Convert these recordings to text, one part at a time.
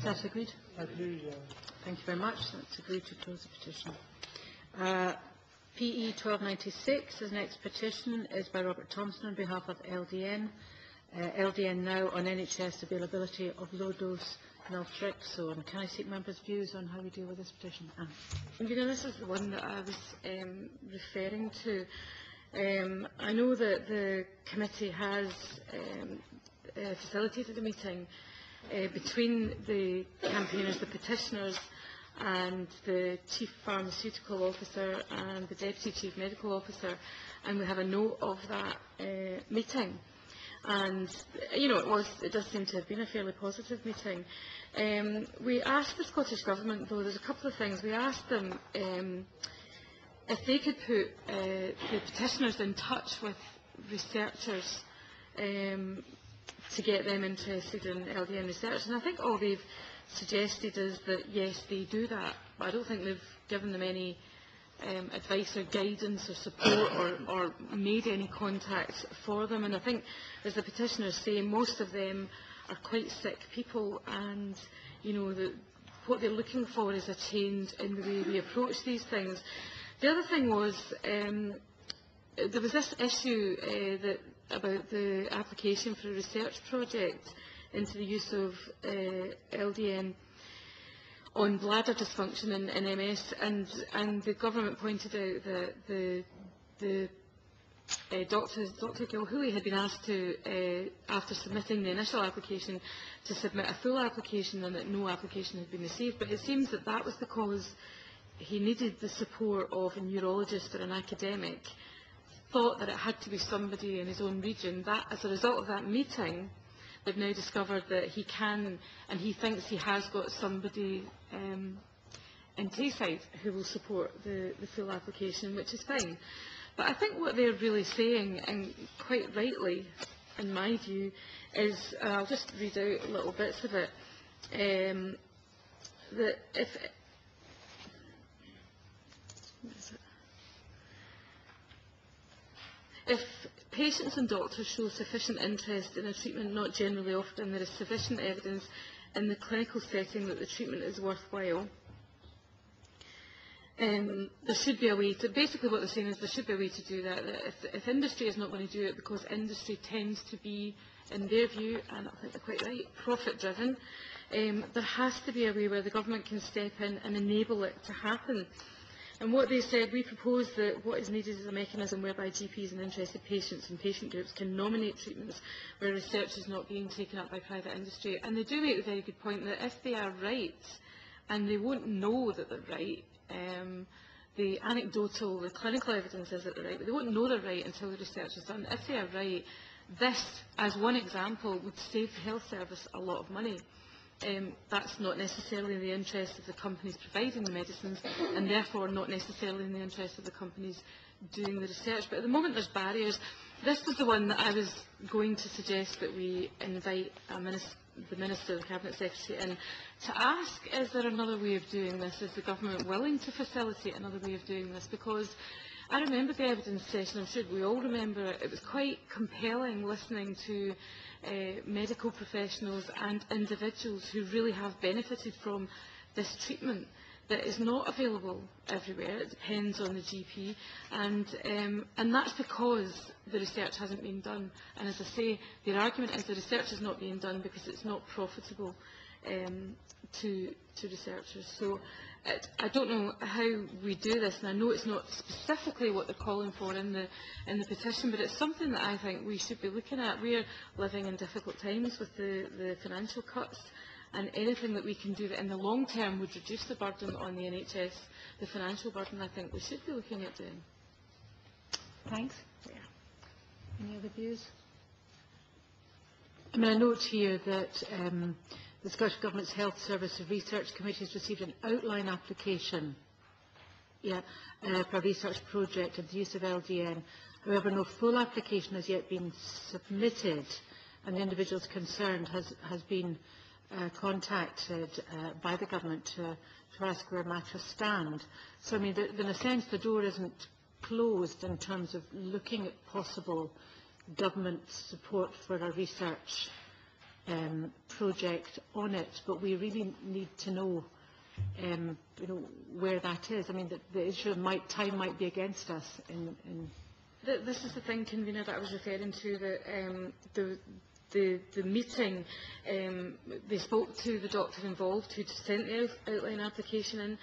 Is that agreed? Agreed, yeah. Thank you very much. That's agreed to close the petition. PE 1296, the next petition is by Robert Thompson on behalf of LDN. LDNNow on NHS availability of low dose naltrexone. Can I seek members' views on how we deal with this petition? You know, this is the one that I was referring to. I know that the committee has facilitated a meeting between the campaigners, the petitioners, and the Chief Pharmaceutical Officer and the Deputy Chief Medical Officer, and we have a note of that meeting. And, you know, it does seem to have been a fairly positive meeting. We asked the Scottish Government, though, there's a couple of things. We asked them if they could put the petitioners in touch with researchers to get them interested in LDN research. And I think all they've suggested is that, yes, they do that, but I don't think they've given them any advice or guidance or support or made any contact for them. And I think, as the petitioners say, most of them are quite sick people, and you know, what they're looking for is a change in the way we approach these things. The other thing was, there was this issue about the application for a research project into the use of LDN on bladder dysfunction in MS, and the government pointed out that Dr. Gilhooly had been asked to, after submitting the initial application, to submit a full application, and that no application had been received. But it seems that that was because he needed the support of a neurologist or an academic, thought that it had to be somebody in his own region. That, as a result of that meeting, they've now discovered that he can, and he thinks he has got somebody in Tayside who will support the full application, which is fine. But I think what they're really saying, and quite rightly, in my view, is, I'll just read out little bits of it, that if patients and doctors show sufficient interest in a treatment not generally offered, and there is sufficient evidence in the clinical setting that the treatment is worthwhile, there should be a way to, basically what they're saying is there should be a way to do that, that if industry is not going to do it, because industry tends to be, in their view, and I think they're quite right, profit driven, there has to be a way where the government can step in and enable it to happen. And what they said, we propose that what is needed is a mechanism whereby GPs and interested patients and patient groups can nominate treatments where research is not being taken up by private industry. And they do make the very good point that if they are right, and they won't know that they're right, the anecdotal, the clinical evidence is that they're right, but they won't know they're right until the research is done. If they are right, this, as one example, would save the health service a lot of money. That's not necessarily in the interest of the companies providing the medicines, and therefore not necessarily in the interest of the companies doing the research. But at the moment there's barriers. This was the one that I was going to suggest that we invite the Minister, the Cabinet Secretary, in to ask, is there another way of doing this? Is the government willing to facilitate another way of doing this? Because I remember the evidence session, I'm sure we all remember it. It was quite compelling listening to medical professionals and individuals who really have benefited from this treatment that is not available everywhere. It depends on the GP, and that's because the research hasn't been done. And as I say, their argument is the research is not being done because it's not profitable to researchers. So I don't know how we do this, and I know it's not specifically what they're calling for in the petition, but it's something that I think we should be looking at. We're living in difficult times with the financial cuts, and anything that we can do that in the long term would reduce the burden on the NHS, the financial burden, I think we should be looking at doing. Thanks. Yeah. Any other views? I mean, I note here that the Scottish Government's Health Service Research Committee has received an outline application for a research project on the use of LDN. However, no full application has yet been submitted, and the individuals concerned has been contacted by the government to ask where matters stand. So, I mean, in a sense, the door isn't closed in terms of looking at possible government support for a research project on it, but we really need to know, where that is. I mean, the issue of time might be against us. This is the thing, Convener, that I was referring to, that the meeting, they spoke to the doctor involved who sent the outline application in,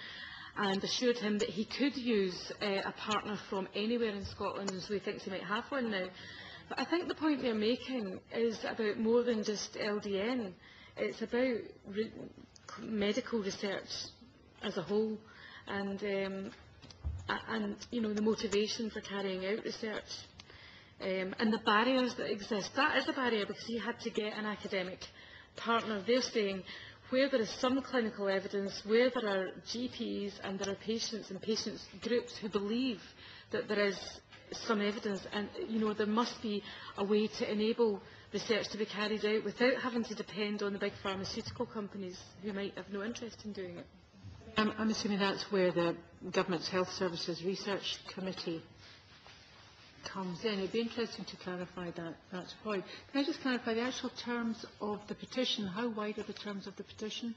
and assured him that he could use a partner from anywhere in Scotland, and so he thinks he might have one now. But I think the point they're making is about more than just LDN. It's about medical research as a whole, and the motivation for carrying out research, and the barriers that exist. That is a barrier, because he had to get an academic partner. They're saying where there is some clinical evidence, where there are GPs and there are patients and patients groups who believe that there is some evidence, and there must be a way to enable research to be carried out without having to depend on the big pharmaceutical companies who might have no interest in doing it. I'm assuming that's where the Government's Health Services Research Committee comes in. It would be interesting to clarify that point. Can I just clarify the actual terms of the petition? How wide are the terms of the petition?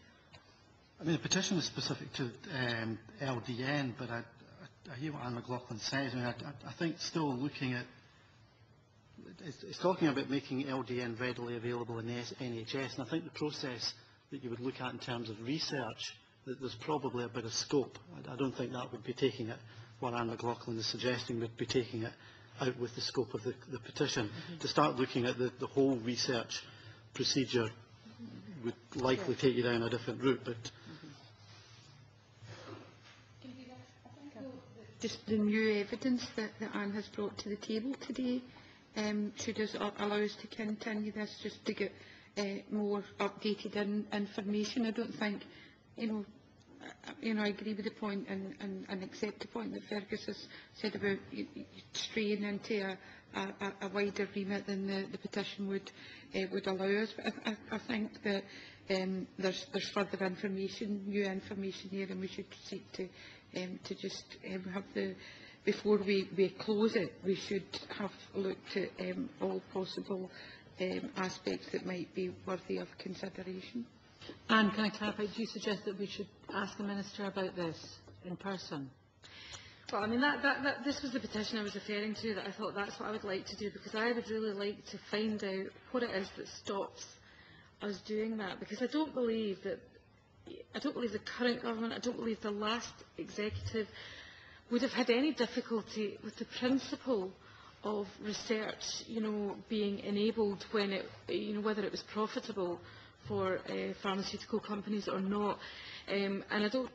I mean, the petition is specific to LDN, but I hear what Anne McLaughlin says. I mean, I think still looking at, it's talking about making LDN readily available in the NHS, and I think the process that you would look at in terms of research, that there's probably a bit of scope. I don't think that would be taking it, what Anne McLaughlin is suggesting, would be taking it out with the scope of the petition. To start looking at the whole research procedure would likely take you down a different route, but just the new evidence that Anne has brought to the table today should allow us to continue this, just to get more updated information. I don't think, I agree with the point and accept the point that Fergus has said about straying into a wider remit than the petition would allow us. But I think that there's further information, new information here, and we should seek to just have before we close it, we should have looked at all possible aspects that might be worthy of consideration. Anne, can I clarify, do you suggest that we should ask the Minister about this in person? Well, I mean, this was the petition I was referring to, that I thought that's what I would like to do, because I would really like to find out what it is that stops us doing that, because I don't believe the current government, I don't believe the last executive would have had any difficulty with the principle of research, being enabled when whether it was profitable for pharmaceutical companies or not. And I don't,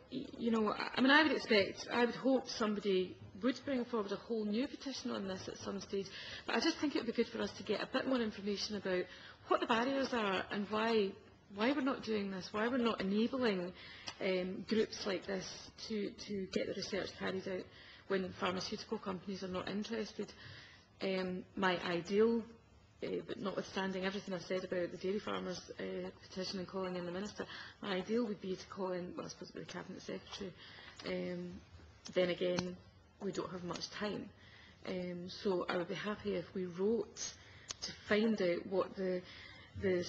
I would hope somebody would bring forward a whole new petition on this at some stage, but I just think it would be good for us to get a bit more information about what the barriers are and why we're not doing this, why we're not enabling groups like this to get the research carried out when pharmaceutical companies are not interested. My ideal, but notwithstanding everything I've said about the dairy farmers petition and calling in the Minister, my ideal would be to call in, well, I suppose, the Cabinet Secretary. Then again, we don't have much time. So I would be happy if we wrote to find out what the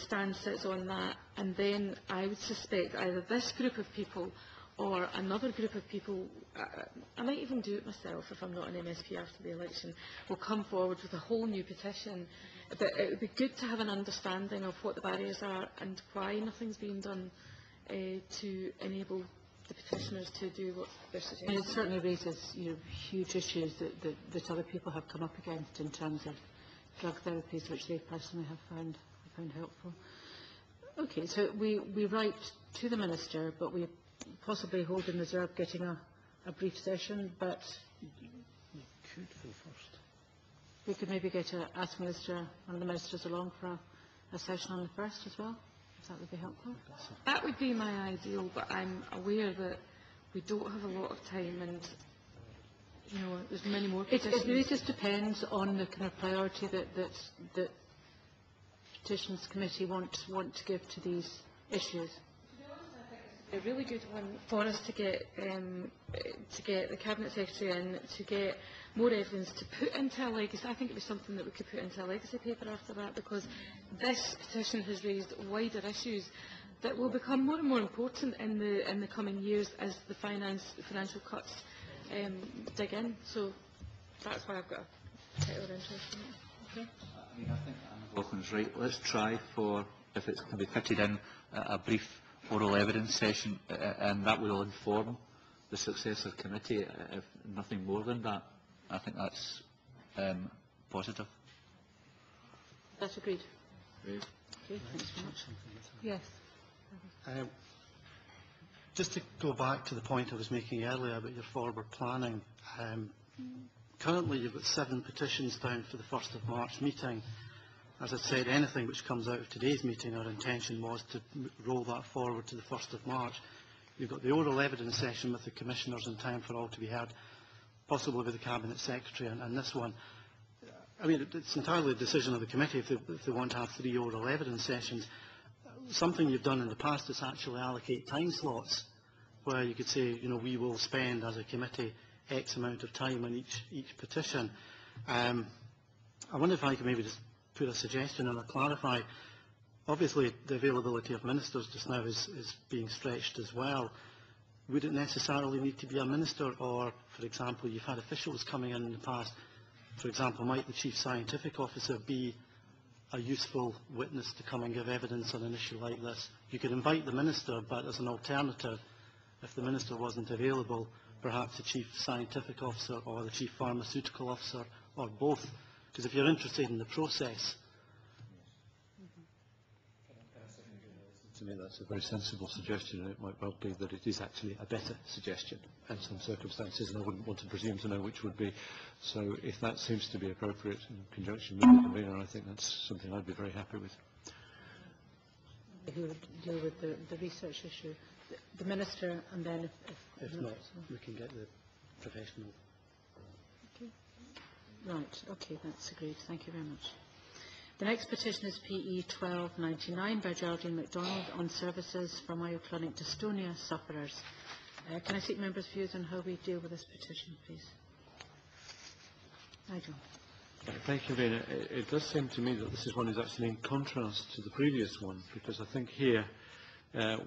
stand sits on that, and then I would suspect either this group of people or another group of people, I might even do it myself if I'm not an MSP after the election, will come forward with a whole new petition. But it would be good to have an understanding of what the barriers are and why nothing's being done to enable the petitioners to do what they're suggesting. And it certainly raises huge issues that other people have come up against in terms of drug therapies, which they personally have found helpful. Okay, so we write to the Minister, but we possibly hold in reserve getting a brief session, but you could go first. We could maybe ask one of the Ministers along for a session on the 1st as well, if that would be helpful. That would be my ideal, but I'm aware that we don't have a lot of time, and there's many more petitions. It really just depends on the kind of priority that Petitions Committee want to give to these issues. To be honest, I think it's A really good one for us to get the Cabinet Secretary in, to get more evidence to put into a legacy. I think it was something that we could put into a legacy paper after that, because this petition has raised wider issues that will become more and more important in the coming years as the financial cuts dig in. So that's why I've got a particular interest in it. Okay. I mean, I think Anna McLaughlin's right. Let's try for, if it's can be fitted in, a brief oral evidence session, and that will inform the successor committee, if nothing more than that. I think that's positive. That's agreed. Okay, thanks very much. Yes. Just to go back to the point I was making earlier about your forward planning, currently you've got 7 petitions down for the 1st of March meeting. As I said, anything which comes out of today's meeting, our intention was to roll that forward to the 1st of March. You've got the oral evidence session with the commissioners in time for all to be heard, possibly with the Cabinet Secretary, and this one. I mean, it's entirely the decision of the committee if they want to have 3 oral evidence sessions. Something you've done in the past is actually allocate time slots where you could say, you know, we will spend as a committee X amount of time on each petition. I wonder if I could maybe just put a suggestion and clarify. Obviously, the availability of ministers just now is being stretched as well. Would it necessarily need to be a minister, or, for example, you've had officials coming in the past. For example, might the Chief Scientific Officer be a useful witness to come and give evidence on an issue like this? You could invite the minister, but as an alternative, if the minister wasn't available, perhaps the Chief Scientific Officer or the Chief Pharmaceutical Officer, or both. Because if you're interested in the process. To me, that's a very sensible suggestion, and it might well be that it is actually a better suggestion in some circumstances, and I wouldn't want to presume to know which would be. So if that seems to be appropriate in conjunction with the convener, I think that's something I'd be very happy with. Who would deal with the research issue? The minister, and then if If not, we can get the professional. Okay. Right, okay, that's agreed. Thank you very much. The next petition is PE 1299 by Geraldine MacDonald on services for myoclonic dystonia sufferers. Can I seek members' views on how we deal with this petition, please? Nigel. Thank you, Vina. It does seem to me that this is one is actually in contrast to the previous one, because I think here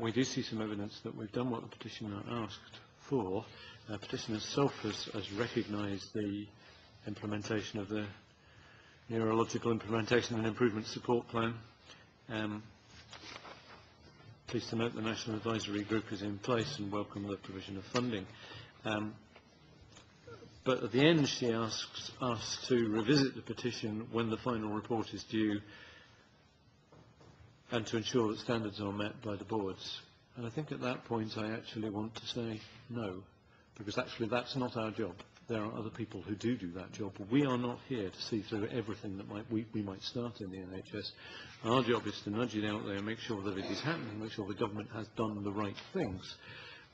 we do see some evidence that we've done what the petitioner asked for. The petitioner itself has recognised the implementation of the Neurological Implementation and Improvement Support Plan. Pleased to note the National Advisory Group is in place and welcome the provision of funding. But at the end she asks us to revisit the petition when the final report is due and to ensure that standards are met by the boards. And I think at that point I actually want to say no, because actually that's not our job. There are other people who do that job. We are not here to see through everything that we might start in the NHS. Our job is to nudge it out there and make sure that it is happening, make sure the government has done the right things.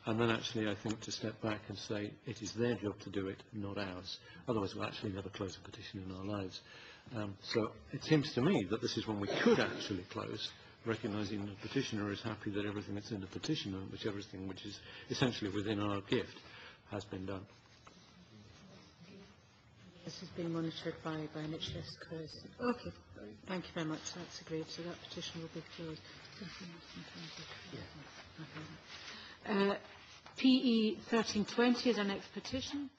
And then actually I think to step back and say it is their job to do it, not ours. Otherwise we'll actually never close a petition in our lives. So it seems to me that this is one we could actually close, recognising the petitioner is happy that everything that's in the petition, and which everything which is essentially within our gift, has been done. This is being monitored by NHS Quiz. Okay, thank you very much. That's agreed. So that petition will be closed. PE 1320 is our next petition.